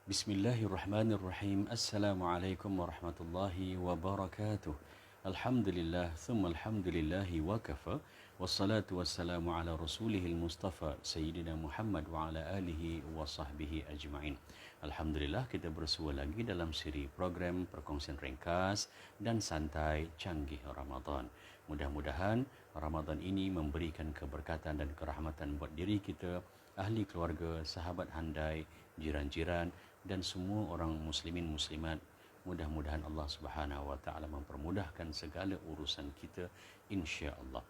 Bismillahirrahmanirrahim. Assalamualaikum warahmatullahi wabarakatuh. Alhamdulillah, thumma alhamdulillahi wa kafa. Wassalatu wassalamu ala rasulihil mustafa Sayyidina Muhammad wa ala alihi wa sahbihi ajma'in. Alhamdulillah, kita bersua lagi dalam siri program perkongsian ringkas dan santai canggih Ramadan. Mudah-mudahan Ramadan ini memberikan keberkatan dan kerahmatan buat diri kita, ahli keluarga, sahabat handai, jiran-jiran dan semua orang muslimin muslimat. Mudah-mudahan Allah Subhanahu wa taala mempermudahkan segala urusan kita insya-Allah.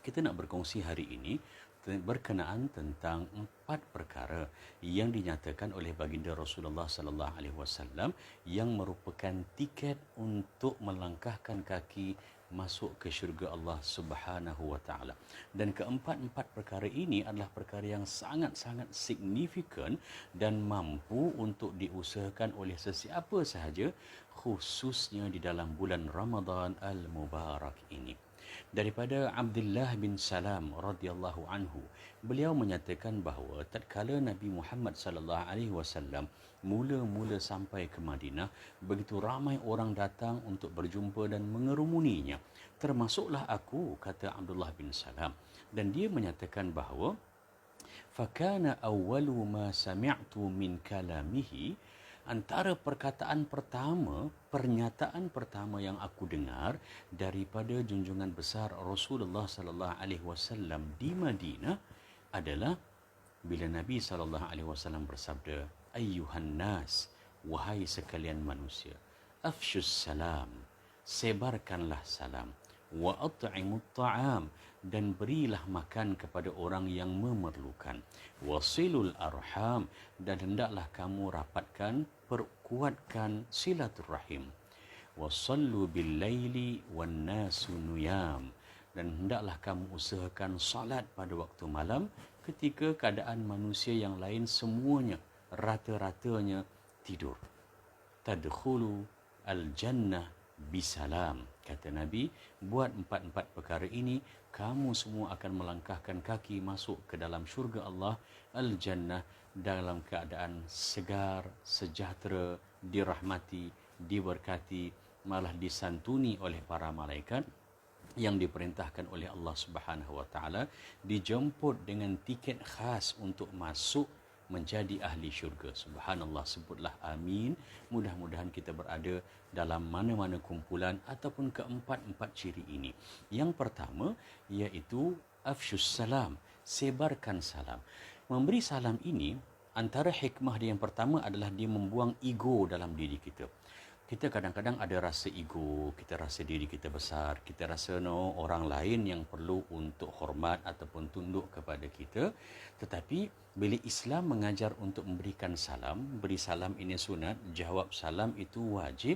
Kita nak berkongsi hari ini berkenaan tentang 4 perkara yang dinyatakan oleh baginda Rasulullah sallallahu alaihi wasallam yang merupakan tiket untuk melangkahkan kaki masuk ke syurga Allah Subhanahu wa taala. Dan keempat-empat perkara ini adalah perkara yang sangat-sangat signifikan dan mampu untuk diusahakan oleh sesiapa sahaja, khususnya di dalam bulan Ramadan al-Mubarak ini. Daripada Abdullah bin Salam radhiyallahu anhu, beliau menyatakan bahawa tatkala Nabi Muhammad sallallahu alaihi wasallam mula-mula sampai ke Madinah, begitu ramai orang datang untuk berjumpa dan mengerumuninya. Termasuklah aku, kata Abdullah bin Salam, dan dia menyatakan bahawa fakana awwalu ma sami'tu min kalamihi, antara perkataan pertama, pernyataan pertama yang aku dengar daripada junjungan besar Rasulullah sallallahu alaihi wasallam di Madinah adalah bila Nabi sallallahu alaihi wasallam bersabda, ayyuhan nas, wahai sekalian manusia, afshus salam, sebarkanlah salam, wa at'imut ta'am, dan berilah makan kepada orang yang memerlukan, wasilul arham, dan hendaklah kamu rapatkan, perkuatkan silaturrahim, wasallu bil laili wan nasu nuyam, dan hendaklah kamu usahakan salat pada waktu malam ketika keadaan manusia yang lain semuanya rata-ratanya tidur. Tadkhulu al-jannah bisalam, kata Nabi, buat 4 perkara ini kamu semua akan melangkahkan kaki masuk ke dalam syurga Allah al-jannah dalam keadaan segar, sejahtera, dirahmati, diberkati, malah disantuni oleh para malaikat yang diperintahkan oleh Allah Subhanahu wa taala, dijemput dengan tiket khas untuk masuk menjadi ahli syurga. Subhanallah, sebutlah amin. Mudah-mudahan kita berada dalam mana-mana kumpulan ataupun keempat-empat ciri ini. Yang pertama iaitu afshus salam, sebarkan salam. Memberi salam ini, antara hikmah dia yang pertama adalah dia membuang ego dalam diri kita. Kita kadang-kadang ada rasa ego, kita rasa diri kita besar, kita rasa orang lain yang perlu untuk hormat ataupun tunduk kepada kita. Tetapi bila Islam mengajar untuk memberikan salam, beri salam ini sunat, jawab salam itu wajib,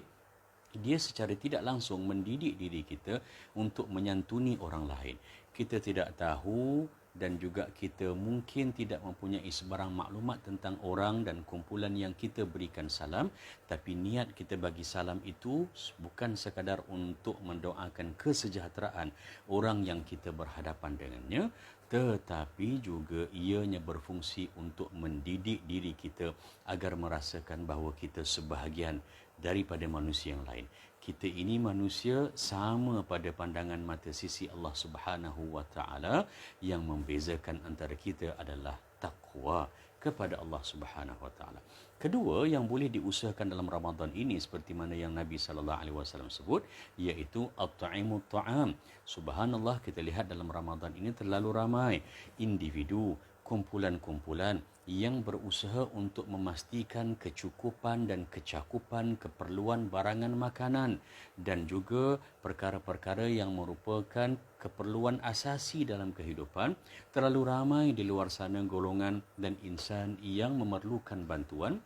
dia secara tidak langsung mendidik diri kita untuk menyantuni orang lain. Kita tidak tahu dan juga kita mungkin tidak mempunyai sebarang maklumat tentang orang dan kumpulan yang kita berikan salam, tapi niat kita bagi salam itu bukan sekadar untuk mendoakan kesejahteraan orang yang kita berhadapan dengannya, tetapi juga ianya berfungsi untuk mendidik diri kita agar merasakan bahawa kita sebahagian daripada manusia yang lain. Kita ini manusia sama pada pandangan mata sisi Allah Subhanahu wa taala. Yang membezakan antara kita adalah taqwa kepada Allah Subhanahu wa taala. Kedua yang boleh diusahakan dalam Ramadan ini seperti mana yang Nabi sallallahu alaihi wasallam sebut, iaitu at-ta'imut ta'am. Subhanallah, kita lihat dalam Ramadan ini terlalu ramai individu, kumpulan-kumpulan yang berusaha untuk memastikan kecukupan dan kecakupan keperluan barangan makanan dan juga perkara-perkara yang merupakan keperluan asasi dalam kehidupan. Terlalu ramai di luar sana golongan dan insan yang memerlukan bantuan.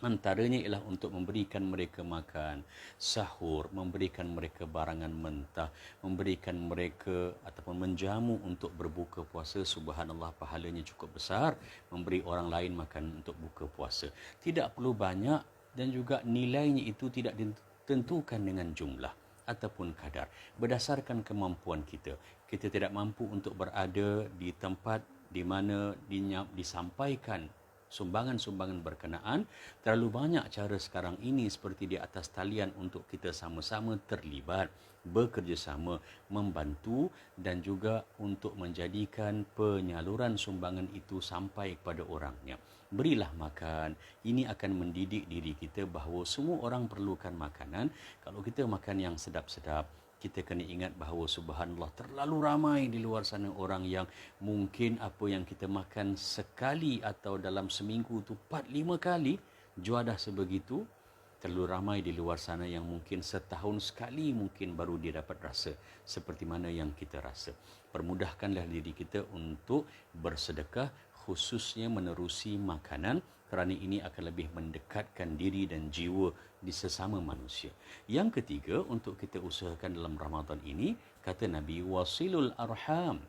Antaranya ialah untuk memberikan mereka makan, sahur, memberikan mereka barangan mentah, memberikan mereka ataupun menjamu untuk berbuka puasa. Subhanallah, pahalanya cukup besar memberi orang lain makan untuk buka puasa. Tidak perlu banyak dan juga nilainya itu tidak ditentukan dengan jumlah ataupun kadar. Berdasarkan kemampuan kita. Kita tidak mampu untuk berada di tempat di mana disampaikan sumbangan-sumbangan berkenaan. Terlalu banyak cara sekarang ini seperti di atas talian untuk kita sama-sama terlibat, bekerjasama, membantu dan juga untuk menjadikan penyaluran sumbangan itu sampai kepada orangnya. Berilah makan. Ini akan mendidik diri kita bahawa semua orang perlukan makanan. Kalau kita makan yang sedap-sedap, kita kena ingat bahawa subhanallah terlalu ramai di luar sana orang yang mungkin apa yang kita makan sekali atau dalam seminggu tu 4-5 kali, juadah sebegitu. Terlalu ramai di luar sana yang mungkin setahun sekali mungkin baru dia dapat rasa seperti mana yang kita rasa. Permudahkanlah diri kita untuk bersedekah, khususnya menerusi makanan, kerana ini akan lebih mendekatkan diri dan jiwa di sesama manusia. Yang ketiga, untuk kita usahakan dalam Ramadan ini, kata Nabi, wasilul arham.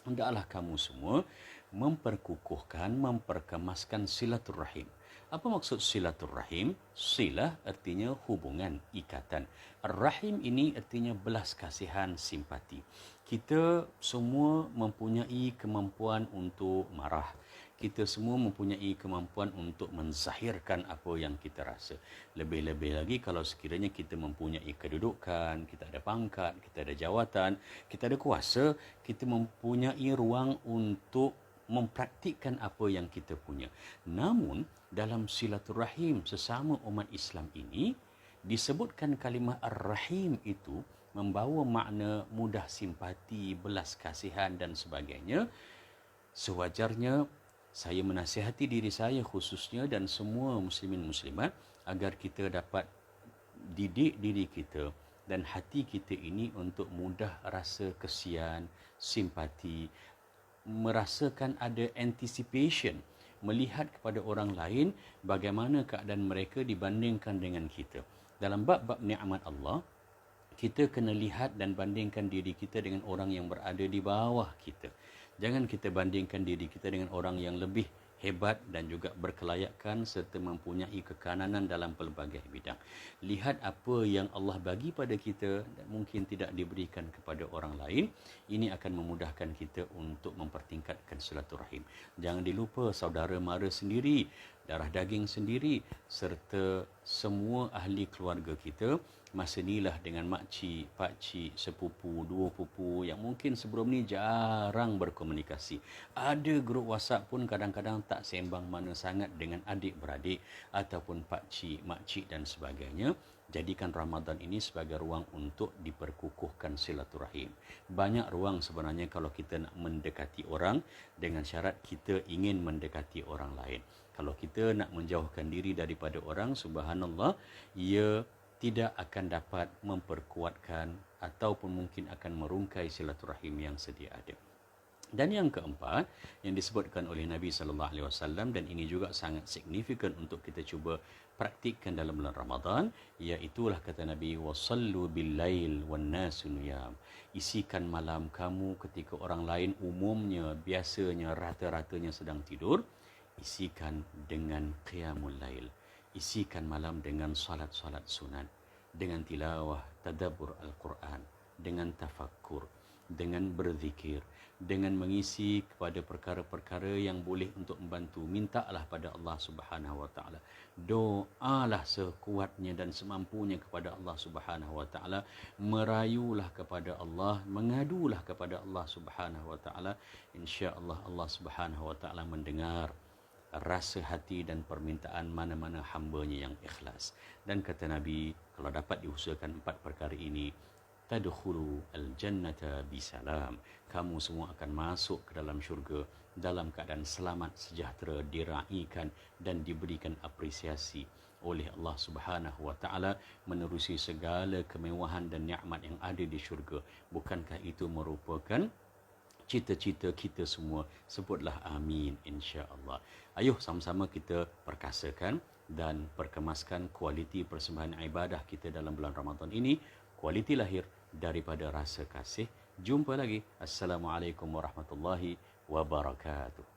Hendaklah kamu semua memperkukuhkan, memperkemaskan silaturrahim. Apa maksud silaturrahim? Silah artinya hubungan, ikatan. Rahim ini artinya belas kasihan, simpati. Kita semua mempunyai kemampuan untuk marah. Kita semua mempunyai kemampuan untuk menzahirkan apa yang kita rasa. Lebih-lebih lagi kalau sekiranya kita mempunyai kedudukan, kita ada pangkat, kita ada jawatan, kita ada kuasa, kita mempunyai ruang untuk mempraktikkan apa yang kita punya. Namun, dalam silaturahim sesama umat Islam ini, disebutkan kalimah ar-rahim itu membawa makna mudah simpati, belas kasihan dan sebagainya. Sewajarnya saya menasihati diri saya khususnya dan semua muslimin muslimat agar kita dapat didik diri kita dan hati kita ini untuk mudah rasa kesian, simpati, merasakan ada anticipation, melihat kepada orang lain bagaimana keadaan mereka dibandingkan dengan kita. Dalam bab-bab nikmat Allah, kita kena lihat dan bandingkan diri kita dengan orang yang berada di bawah kita. Jangan kita bandingkan diri kita dengan orang yang lebih hebat dan juga berkelayakan serta mempunyai kekananan dalam pelbagai bidang. Lihat apa yang Allah bagi pada kita dan mungkin tidak diberikan kepada orang lain. Ini akan memudahkan kita untuk mempertingkatkan silaturahim. Jangan dilupa saudara mara sendiri, darah daging sendiri serta semua ahli keluarga kita. Masa inilah dengan makcik, pakcik, sepupu, dua pupu yang mungkin sebelum ni jarang berkomunikasi. Ada grup WhatsApp pun kadang-kadang tak sembang mana sangat dengan adik-beradik ataupun pakcik, makcik dan sebagainya. Jadikan Ramadan ini sebagai ruang untuk diperkukuhkan silaturahim. Banyak ruang sebenarnya kalau kita nak mendekati orang dengan syarat kita ingin mendekati orang lain. Kalau kita nak menjauhkan diri daripada orang, subhanallah, ia tidak akan dapat memperkuatkan ataupun mungkin akan merungkai silaturahim yang sedia ada. Dan yang keempat yang disebutkan oleh Nabi sallallahu alaihi wasallam dan ini juga sangat signifikan untuk kita cuba praktikkan dalam bulan Ramadan, iaitu kata Nabi wasallu billail wan nasu niyam. Isikan malam kamu ketika orang lain umumnya biasanya rata-ratanya sedang tidur, isikan dengan qiyamul lail. Isikan malam dengan salat-salat sunat, dengan tilawah, tadabbur Al-Quran, dengan tafakkur, dengan berzikir, dengan mengisi kepada perkara-perkara yang boleh untuk membantu. Mintalah pada Allah Subhanahu wa taala. Doalah sekuatnya dan semampunya kepada Allah Subhanahu wa taala. Merayulah kepada Allah, mengadulah kepada Allah Subhanahu wa taala. Insya-Allah Allah Subhanahu wa taala mendengar rasa hati dan permintaan mana-mana hamba-Nya yang ikhlas. Dan kata Nabi, kalau dapat diusahakan 4 perkara ini, tadkhulu al-jannata bisalam. Kamu semua akan masuk ke dalam syurga dalam keadaan selamat, sejahtera, diraikan dan diberikan apresiasi oleh Allah Subhanahu wa taala menerusi segala kemewahan dan nikmat yang ada di syurga. Bukankah itu merupakan cita-cita kita semua? Sebutlah amin, insya-Allah. Ayuh sama-sama kita perkasakan dan perkemaskan kualiti persembahan ibadah kita dalam bulan Ramadan ini, kualiti lahir daripada rasa kasih. Jumpa lagi. Assalamualaikum warahmatullahi wabarakatuh.